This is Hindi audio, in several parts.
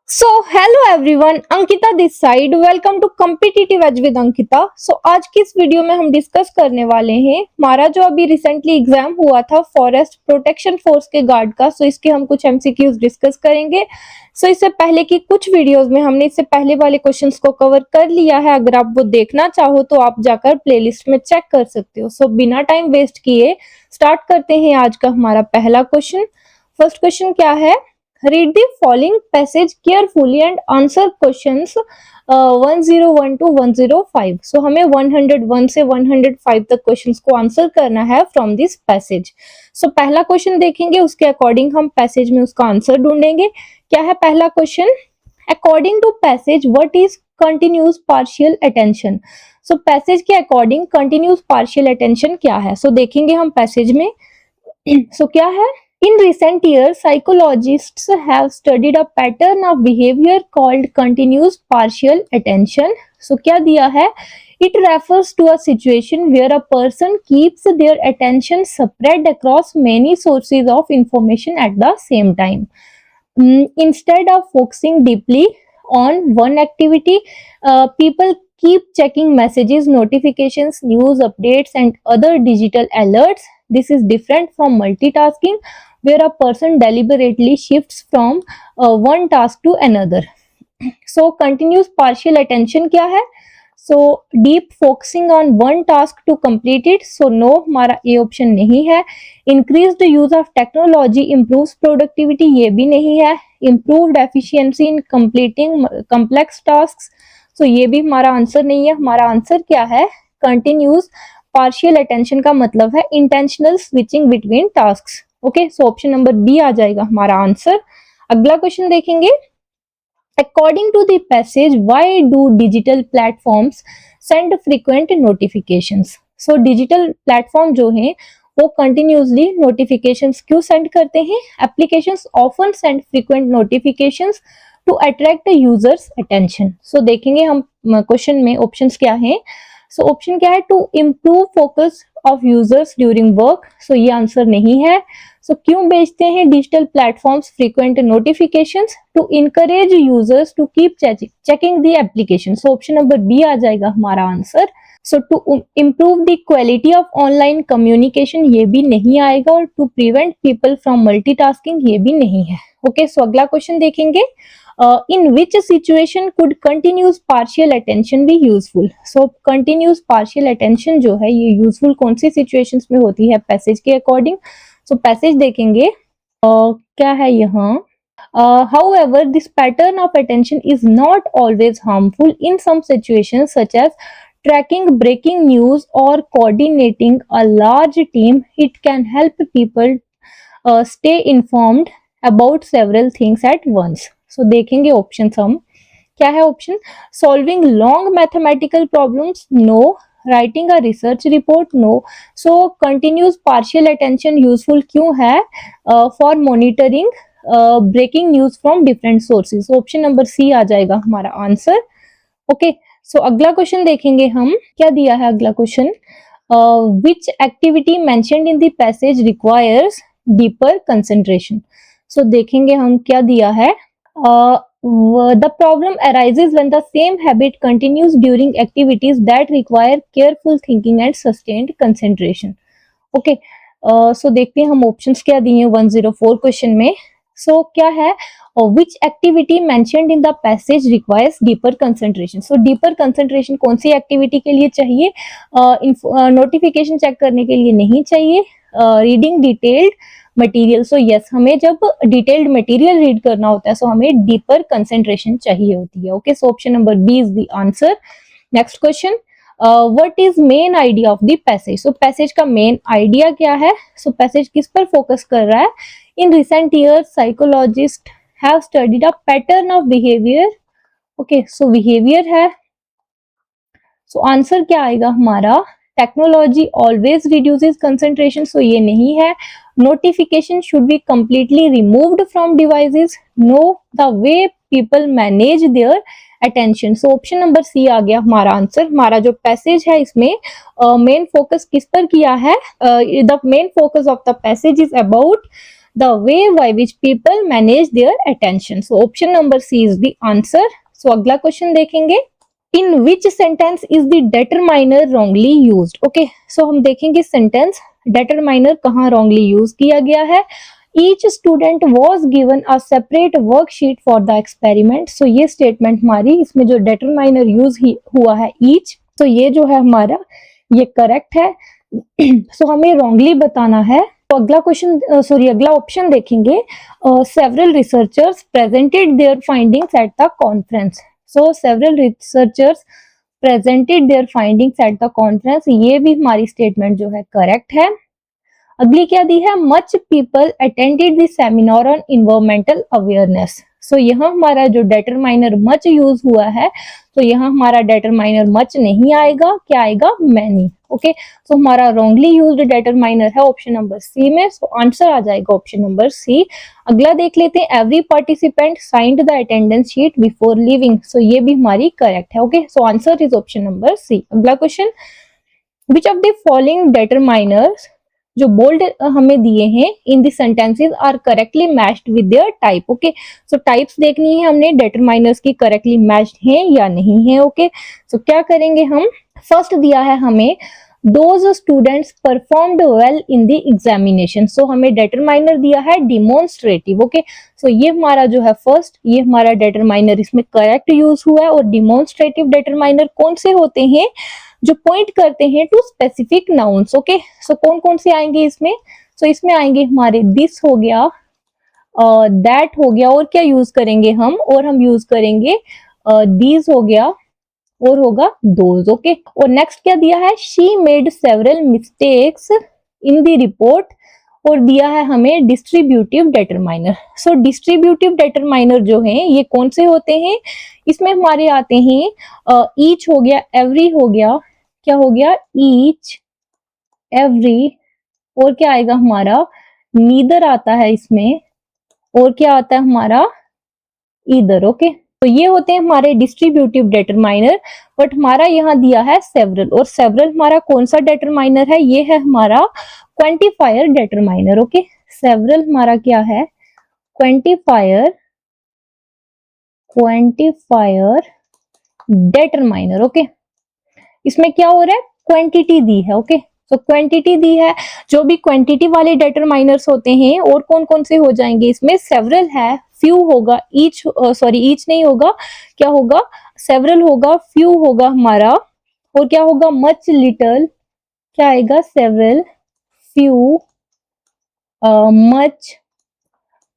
So hello everyone, Ankita this side. Welcome to competitive edge with Ankita. आज की इस वीडियो में हम डिस्कस करने वाले हैं हमारा जो अभी रिसेंटली एग्जाम हुआ था फॉरेस्ट प्रोटेक्शन फोर्स के गार्ड का। इसके हम कुछ एमसीक्यूज डिस्कस करेंगे। इससे पहले की कुछ वीडियोस में हमने इससे पहले वाले क्वेश्चंस को कवर कर लिया है। अगर आप वो देखना चाहो तो आप जाकर प्लेलिस्ट में चेक कर सकते हो। बिना टाइम वेस्ट किए स्टार्ट करते हैं आज का हमारा पहला क्वेश्चन। फर्स्ट क्वेश्चन क्या है? Read the following passage carefully and answer questions 101 to 105. हमें 101 से 105 तक क्वेश्चंस को आंसर करना है फ्रॉम दिस पैसेज। पहला क्वेश्चन देखेंगे, उसके अकॉर्डिंग हम पैसेज में उसका आंसर ढूंढेंगे। क्या है पहला question? According to passage what is continuous partial attention? Passage के अकॉर्डिंग कंटिन्यूस पार्शियल अटेंशन क्या है? देखेंगे हम पैसेज में। क्या है? In recent years, psychologists have studied a pattern of behavior called continuous partial attention. क्या दिया है? It refers to a situation where a person keeps their attention spread across many sources of information at the same time. Instead of focusing deeply on one activity, people keep checking messages, notifications, news updates, and other digital alerts. This is different from multitasking, where a person deliberately shifts from one task to another. Continuous partial attention क्या है? Deep focusing on one task to complete it. No, हमारा ये ऑप्शन नहीं है। Increased use of technology improves productivity, ये भी नहीं है। Improved efficiency in completing complex tasks. ये भी हमारा आंसर नहीं है। हमारा आंसर क्या है? Continuous partial attention का मतलब है intentional switching between tasks. Okay, option number b आ जाएगा हमारा आंसर। अगला क्वेश्चन देखेंगे। According to the passage why do digital platforms send frequent notifications? Digital platform जो हैं वो कंटिन्यूसली नोटिफिकेशंस क्यों सेंड करते हैं? Applications often send frequent notifications to attract users attention. देखेंगे हम क्वेश्चन में ऑप्शंस क्या हैं। ऑप्शन क्या है? To improve focus of users during work. ये आंसर नहीं है। क्यों भेजते हैं digital platforms frequent notifications? To encourage users to keep checking the application. Option number b आ जाएगा हमारा answer. To improve the quality of online communication, ये भी नहीं आएगा। और to prevent people from multitasking, ये भी नहीं है। ओके, अगला क्वेश्चन देखेंगे। In which situation could continuous partial attention be useful? Continuous partial attention जो है ये useful कौन सी situations में होती है पैसेज के अकॉर्डिंग? पैसेज देखेंगे। क्या है यहाँ? However, this pattern of attention is not always harmful. In some situations such as tracking breaking news or coordinating a large team, it can help people stay informed about several things at once. देखेंगे ऑप्शन हम। क्या है option? Solving long mathematical problems, no. Writing a research report, no. Continuous partial attention useful क्यों है? For monitoring breaking news from different sources. Option number सी आ जाएगा हमारा आंसर। ओके, अगला क्वेश्चन देखेंगे हम। क्या दिया है अगला question? Which activity mentioned in the passage requires deeper concentration? देखेंगे हम क्या दिया है। The problem arises when the same habit continues during activities that require careful thinking and sustained concentration. Okay, देखते हैं हम ऑप्शंस क्या दिए हैं 104 क्वेश्चन में। क्या है? Which activity mentioned in the passage requires deeper concentration? Deeper concentration कौन सी एक्टिविटी के लिए चाहिए? नोटिफिकेशन चेक करने के लिए नहीं चाहिए। Reading detailed material. यस, हमें जब डिटेल्ड मटेरियल रीड करना होता है हमें डीपर कंसंट्रेशन चाहिए होती है। Okay, option number B is the answer. Next question. What is main idea of the passage? Passage का मेन आइडिया क्या है? पैसेज किस पर फोकस कर रहा है? In recent years psychologist have studied a pattern of behaviour. Okay, behaviour है। आंसर क्या आएगा हमारा? टेक्नोलॉजी ऑलवेज रिड्यूसेस कंसंट्रेशन, ये नहीं है। Notification should be completely removed from devices, no. The way people manage their attention. Option number सी आ गया हमारा आंसर। हमारा जो पैसेज है इसमें मेन फोकस किस पर किया है? The main focus of the passage is about the way by which people manage their attention. So option number C is the answer. So अगला क्वेश्चन देखेंगे, in which sentence is the determiner wrongly used. Okay, so हम देखेंगे सेंटेंस डेटरमाइनर कहाँ रॉन्गली यूज किया गया है। Each student was given a separate worksheet for the experiment. So ये स्टेटमेंट हमारी, इसमें जो डेटरमाइनर यूज हुआ है ईच, तो ये जो है हमारा ये करेक्ट है। सो हमें रॉन्गली बताना है। तो अगला क्वेश्चन अगला ऑप्शन देखेंगे, several researchers presented their findings at the conference. So several researchers presented their findings at the conference, ये भी हमारी स्टेटमेंट जो है करेक्ट है। अगली क्या दी है, much people attended the seminar on environmental awareness. So यहाँ हमारा जो डेटरमाइनर मच यूज हुआ है, तो यहाँ हमारा डेटरमाइनर मच नहीं आएगा, क्या आएगा, मैनी। ओके, सो हमारा रॉन्गली यूज्ड डेटरमाइनर है ऑप्शन नंबर सी में। सो आंसर आ जाएगा ऑप्शन नंबर सी। अगला देख लेते हैं, every participant signed the attendance sheet before leaving. So ये भी हमारी करेक्ट है। Okay, so answer is option number c. अगला question, which of the following determiners, जो बोल्ड हमें दिए हैं, in the sentences are correctly matched with their type. Okay, so types देखनी है हमने डेटरमाइनर्स की करेक्टली मैच्ड हैं या नहीं है। ओके, सो क्या करेंगे हम, फर्स्ट दिया है हमें, those students performed well in the examination. So हमें डेटरमाइनर दिया है डिमोन्स्ट्रेटिव। ओके, सो ये हमारा जो है फर्स्ट, ये हमारा डेटरमाइनर इसमें करेक्ट यूज हुआ है। और डिमोन्स्ट्रेटिव डेटरमाइनर कौन से होते हैं, जो पॉइंट करते हैं टू स्पेसिफिक नाउन्स। ओके, सो कौन कौन से आएंगे इसमें, सो इसमें आएंगे हमारे दिस हो गया, दैट हो गया, और क्या यूज करेंगे हम, और हम यूज करेंगे दीज हो गया, और होगा दोज। ओके, और नेक्स्ट क्या दिया है, she made several mistakes in the report, और दिया है हमें डिस्ट्रीब्यूटिव डेटरमाइनर। सो डिस्ट्रीब्यूटिव डेटरमाइनर जो हैं ये कौन से होते हैं, इसमें हमारे आते हैं ईच हो गया, एवरी हो गया, क्या हो गया, ईच, एवरी, और क्या आएगा हमारा, नीदर आता है इसमें, और क्या आता है हमारा, ईदर। ओके, तो ये होते हैं हमारे डिस्ट्रीब्यूटिव डेटरमाइनर। बट हमारा यहाँ दिया है सेवरल, और सेवरल हमारा कौन सा डेटरमाइनर है, ये है हमारा क्वांटिफायर डेटरमाइनर। ओके, सेवरल हमारा क्या है, क्वांटिफायर डेटरमाइनर। ओके, इसमें क्या हो रहा है, क्वांटिटी दी है। ओके, तो क्वांटिटी दी है, जो भी क्वांटिटी वाले डेटरमाइनर्स होते हैं, और कौन कौन से हो जाएंगे इसमें, सेवरल है, फ्यू होगा, ईच ईच नहीं होगा, क्या होगा, सेवरल होगा, फ्यू होगा हमारा, और क्या होगा, मच, लिटल, क्या आएगा, सेवरल, फ्यू, मच,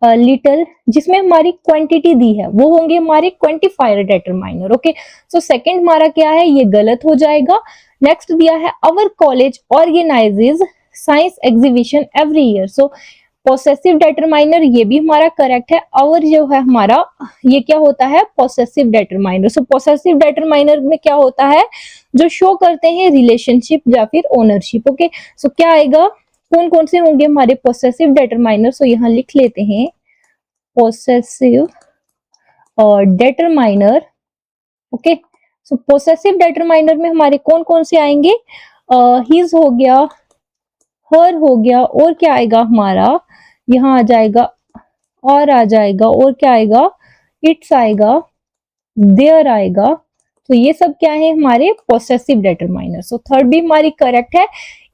लिटल, जिसमें हमारी क्वांटिटी दी है वो होंगे हमारे क्वांटिफायर डेटरमाइनर। ओके, सो सेकंड हमारा क्या है, ये गलत हो जाएगा। नेक्स्ट दिया है, our college organises science exhibition every year. So possessive determiner, ये भी हमारा करेक्ट है। अवर जो है हमारा, ये क्या होता है, पोसेसिव डेटरमाइनर। सो पोसेसिव डेटरमाइनर में क्या होता है, जो शो करते हैं रिलेशनशिप या फिर ओनरशिप। ओके, सो क्या आएगा, कौन कौन से होंगे हमारे पोसेसिव डेटरमाइनर, सो यहाँ लिख लेते हैं पोसेसिव डेटरमाइनर। ओके, सो पोसेसिव डेटरमाइनर में हमारे कौन कौन से आएंगे, हिज हो गया, हर हो गया, और क्या आएगा हमारा, यहाँ आ जाएगा, और आ जाएगा, और क्या आएगा, इट्स आएगा, देयर आएगा। तो ये सब क्या है हमारे पोसेसिव डेटरमाइनर। सो थर्ड भी हमारी करेक्ट है।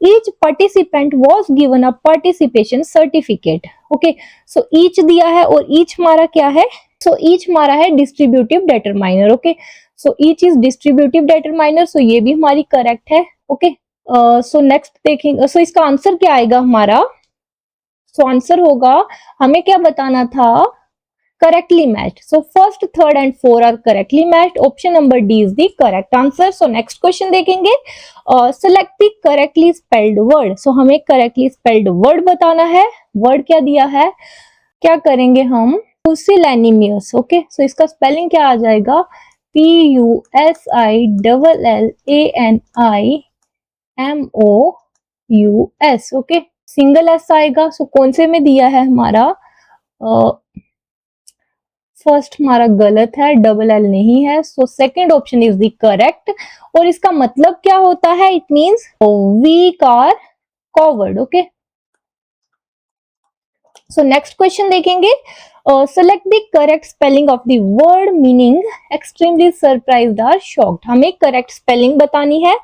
Each participant was given a participation certificate. Okay, so each दिया है, और ईच हमारा क्या है, सो ईच हमारा है distributive determiner. Okay, so each is distributive determiner, so ये भी हमारी करेक्ट है। ओके, सो नेक्स्ट देखेंगे, सो इसका आंसर क्या आएगा हमारा, सो आंसर होगा, हमें क्या बताना था, correctly matched. So first, third and four are correctly matched. Option number D is the correct answer. So next question देखेंगे, select the correctly spelled word. So हमें correctly spelled word बताना है। word क्या दिया है, क्या करेंगे हम, pusillanimous. ओके, सो इसका स्पेलिंग क्या आ जाएगा, PUSILLANIMOUS। ओके, सिंगल एस आएगा। सो कौन से में दिया है हमारा, फर्स्ट हमारा गलत है, डबल एल नहीं है। So second option is the correct. और इसका मतलब क्या होता है, it means weak or coward. Okay, so next question देखेंगे, select the correct spelling of the word meaning extremely surprised और शॉक्ड। हमें करेक्ट स्पेलिंग बतानी है,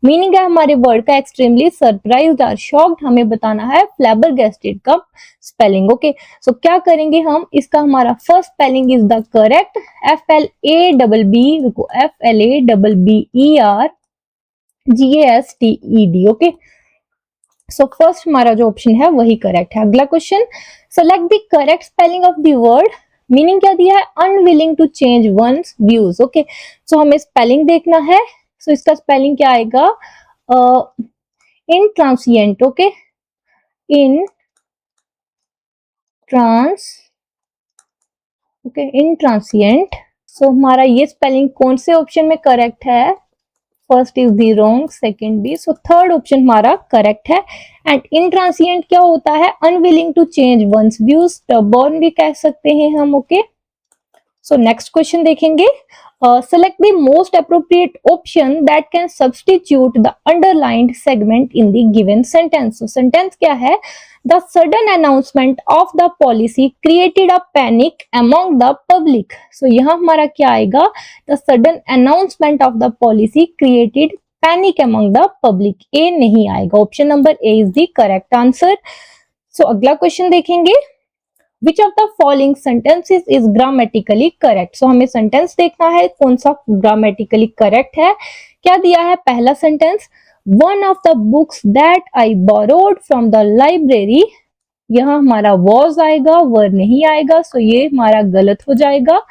मीनिंग है हमारे वर्ड का एक्सट्रीमली सरप्राइज्ड और शॉक्ड, हमें बताना है फ्लैबरगेस्टेड का स्पेलिंग। ओके, सो क्या करेंगे हम, इसका हमारा first spelling is the correct FLABBERGASTED। Okay, so first हमारा जो ऑप्शन है वही करेक्ट है। अगला question, select the correct spelling of the word, meaning क्या दिया है, unwilling to change one's views. Okay, so हमें स्पेलिंग देखना है, सो इसका स्पेलिंग क्या आएगा, इंट्रांसिएंट। ओके, इंट्रांसिएंट। सो हमारा ये स्पेलिंग कौन से ऑप्शन में करेक्ट है, first is the wrong, second B, so third option हमारा करेक्ट है। एंड इंट्रांसिएंट क्या होता है, unwilling to change one's views, stubborn भी कह सकते हैं हम। ओके, सो नेक्स्ट क्वेश्चन देखेंगे, select the most appropriate option that can substitute the underlined segment in the given sentence. So sentence क्या है, the sudden announcement of the policy created a panic among the public. So यहाँ हमारा क्या आएगा, the sudden announcement of the policy created panic among the public, A नहीं आएगा, option number A is the correct answer. So अगला क्वेश्चन देखेंगे, Which of the following sentences is grammatically correct? So हमें सेंटेंस देखना है कौन सा ग्रामेटिकली करेक्ट है। क्या दिया है, पहला sentence, one of the books that I borrowed from the library, यहाँ हमारा वॉज आएगा, वर नहीं आएगा, सो ये हमारा गलत हो जाएगा।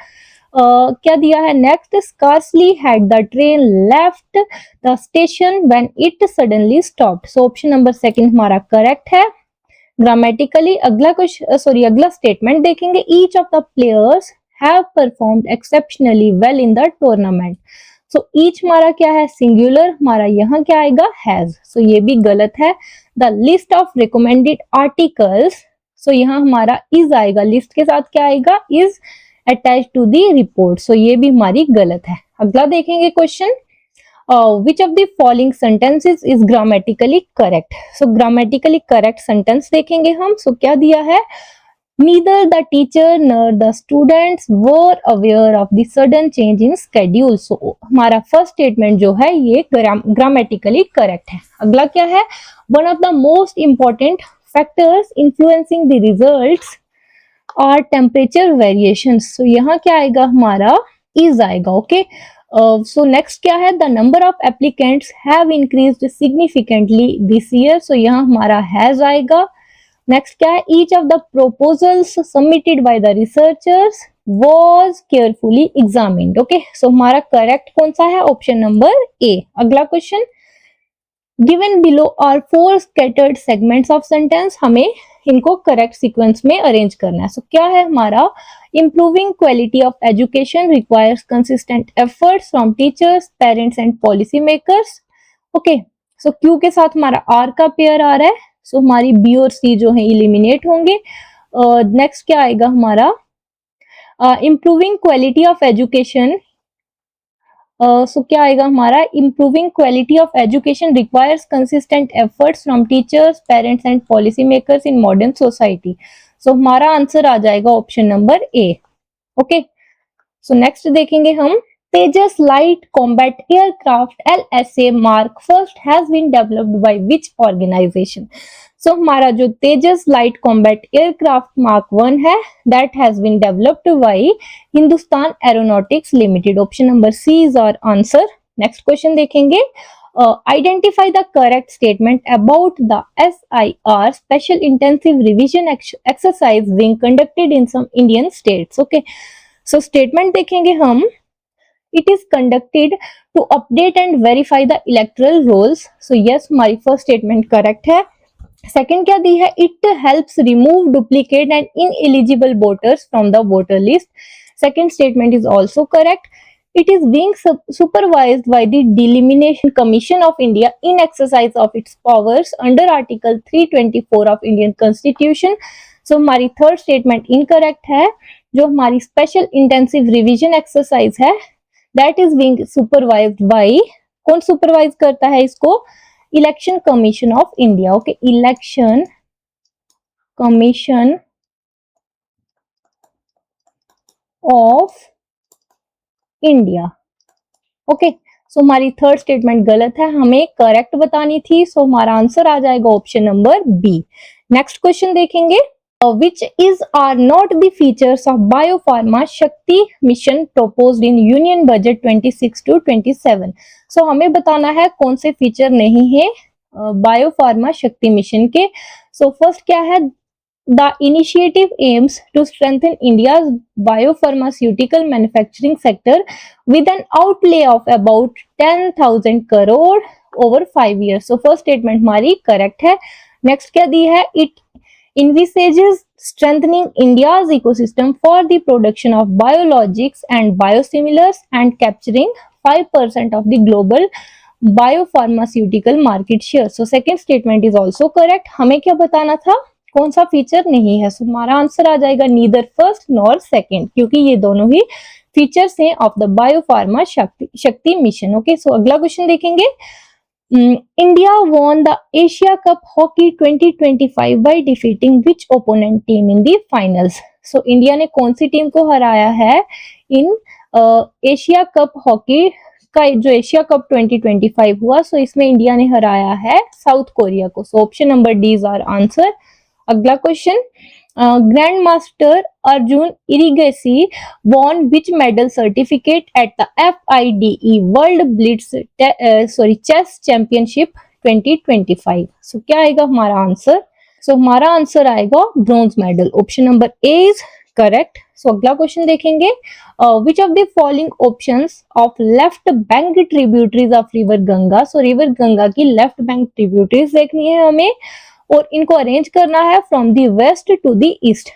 क्या दिया है next, scarcely had the train left the station when it suddenly stopped, so option number second हमारा करेक्ट है ग्रामेटिकली। अगला अगला स्टेटमेंट देखेंगे, each of the players have performed exceptionally well in the tournament, so each हमारा क्या है, सिंगुलर, हमारा यहाँ क्या आएगा, हैज, सो ये भी गलत है। The list of recommended articles, so यहाँ हमारा इज आएगा, लिस्ट के साथ क्या आएगा, is attach to the report, so ये भी हमारी गलत है। अगला देखेंगे question, which of the following sentences is grammatically correct? So grammatically correct sentence देखेंगे हम। So क्या दिया है, neither the teacher nor the students were aware of the sudden change in schedule. So हमारा first statement जो है ये grammatically correct है। अगला क्या है, one of the most important factors influencing the results are temperature variations. So यहाँ क्या आएगा, हमारा is आएगा। ओके, so next क्या है, the number of applicants have increased significantly this year, so यहाँ हमारा has आएगा। next क्या है, each of the proposals submitted by the researchers was carefully examined। okay, so हमारा correct कौन सा है, ऑप्शन नंबर ए। अगला question, given below are four scattered segments of sentence, हमें इनको करेक्ट सीक्वेंस में अरेंज करना है। सो क्या है हमारा, improving quality of education requires consistent efforts from teachers, parents and policy makers. Okay, so Q के साथ हमारा आर का पेयर आ रहा है, सो हमारी बी और सी जो है इलिमिनेट होंगे। नेक्स्ट क्या आएगा हमारा, improving quality of education, so क्या आएगा हमारा, improving quality of education requires consistent efforts from teachers, parents and policy makers in modern society, so हमारा आंसर आ जाएगा option number A. Okay, so next देखेंगे हम, Tejas light combat aircraft LSA mark first has been developed by which organisation. So हमारा जो Tejas light combat aircraft mark 1 है, that has been developed by Hindustan aeronautics limited, option number C is our answer. Next question देखेंगे, identify the correct statement about the SIR special intensive revision exercise being conducted in some Indian states. Okay, so statement देखेंगे हम, it is conducted to update and verify the electoral rolls. So yes, हमारी first statement correct है। Second क्या दी है, it helps remove duplicate and ineligible voters from the voter list. Second statement is also correct. It is being supervised by the Delimitation Commission of India in exercise of its powers under Article 324 of Indian Constitution. So हमारी third statement incorrect है। जो हमारी special intensive revision exercise है, that is being supervised by, कौन supervise करता है इसको, Election Commission of India. Okay, Election Commission of India. Okay, so हमारी थर्ड स्टेटमेंट गलत है, हमें करेक्ट बतानी थी। सो हमारा आंसर आ जाएगा option number B. Next question देखेंगे, which is are not the features of Biopharma Shakti mission proposed in Union Budget 26 to 27। सो हमें बताना है कौन से फीचर नहीं है बायोफार्मा शक्ति मिशन के। सो फर्स्ट क्या है, The initiative aims to strengthen India's biopharmaceutical manufacturing sector with an outlay of about 10,000 crore over 5 years। So first statement हमारी correct है। Next क्या दी है, it envisages strengthening India's ecosystem for the production of biologics and biosimilars and capturing 5% of the global biopharmaceutical market share। So second statement is also correct। हमें क्या बताना था, कौन सा फीचर नहीं है। सो हमारा आंसर आ जाएगा नीदर फर्स्ट नॉर सेकंड, क्योंकि ये दोनों ही फीचर्स हैं ऑफ द बायोफार्मा शक्ति मिशन। ओके, सो अगला क्वेश्चन देखेंगे, India won the Asia cup hockey 2025 by defeating which opponent team in the finals. So India ने कौन सी टीम को हराया है इन एशिया कप हॉकी का, जो एशिया कप 2025 हुआ। सो इसमें इंडिया ने हराया है साउथ कोरिया को। So option number D is our answer. अगला question, grandmaster Arjun Erigaisi won which medal certificate at the FIDE world blitz chess championship 2025। So क्या आएगा हमारा आंसर, सो हमारा आंसर आएगा bronze medal. Option number A is correct. So अगला क्वेश्चन देखेंगे, which of the following options of left bank tributaries of river Ganga. So river Ganga की लेफ्ट बैंक ट्रिब्यूटरीज देखनी है हमें और इनको अरेंज करना है from the west to the east.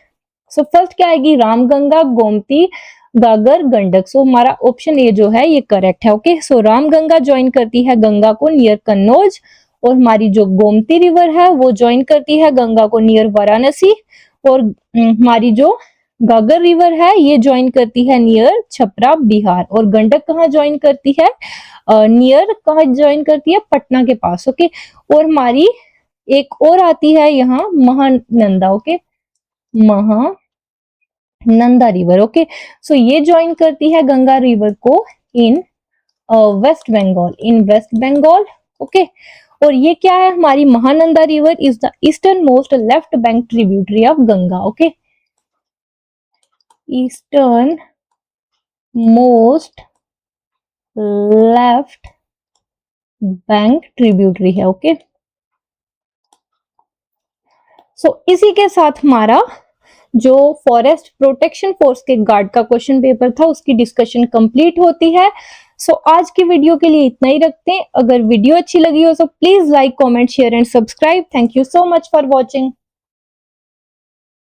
So first क्या आएगी, रामगंगा, गोमती, गागर, गंडक। सो हमारा ऑप्शन ए जो है ये करेक्ट है। ओके, सो रामगंगा ज्वाइन करती है गंगा को नियर कन्नौज, और हमारी जो गोमती रिवर है वो ज्वाइन करती है गंगा को नियर वाराणसी, और हमारी जो गागर रिवर है ये ज्वाइन करती है नियर छपरा बिहार, और गंडक कहाँ ज्वाइन करती है, नियर कहाँ ज्वाइन करती है, पटना के पास। ओके, और हमारी एक और आती है यहाँ Mahananda. Okay, Mahananda river. Okay, so ये ज्वाइन करती है गंगा रिवर को in West Bengal, West Bengal. Okay, और ये क्या है, हमारी Mahananda river is the easternmost left bank tributary of Ganga. Okay, easternmost left bank tributary है। ओके, सो इसी के साथ हमारा जो फॉरेस्ट प्रोटेक्शन फोर्स के गार्ड का क्वेश्चन पेपर था उसकी डिस्कशन कंप्लीट होती है। सो आज की वीडियो के लिए इतना ही रखते हैं। अगर वीडियो अच्छी लगी हो तो please like, comment, share and subscribe. Thank you so much for watching.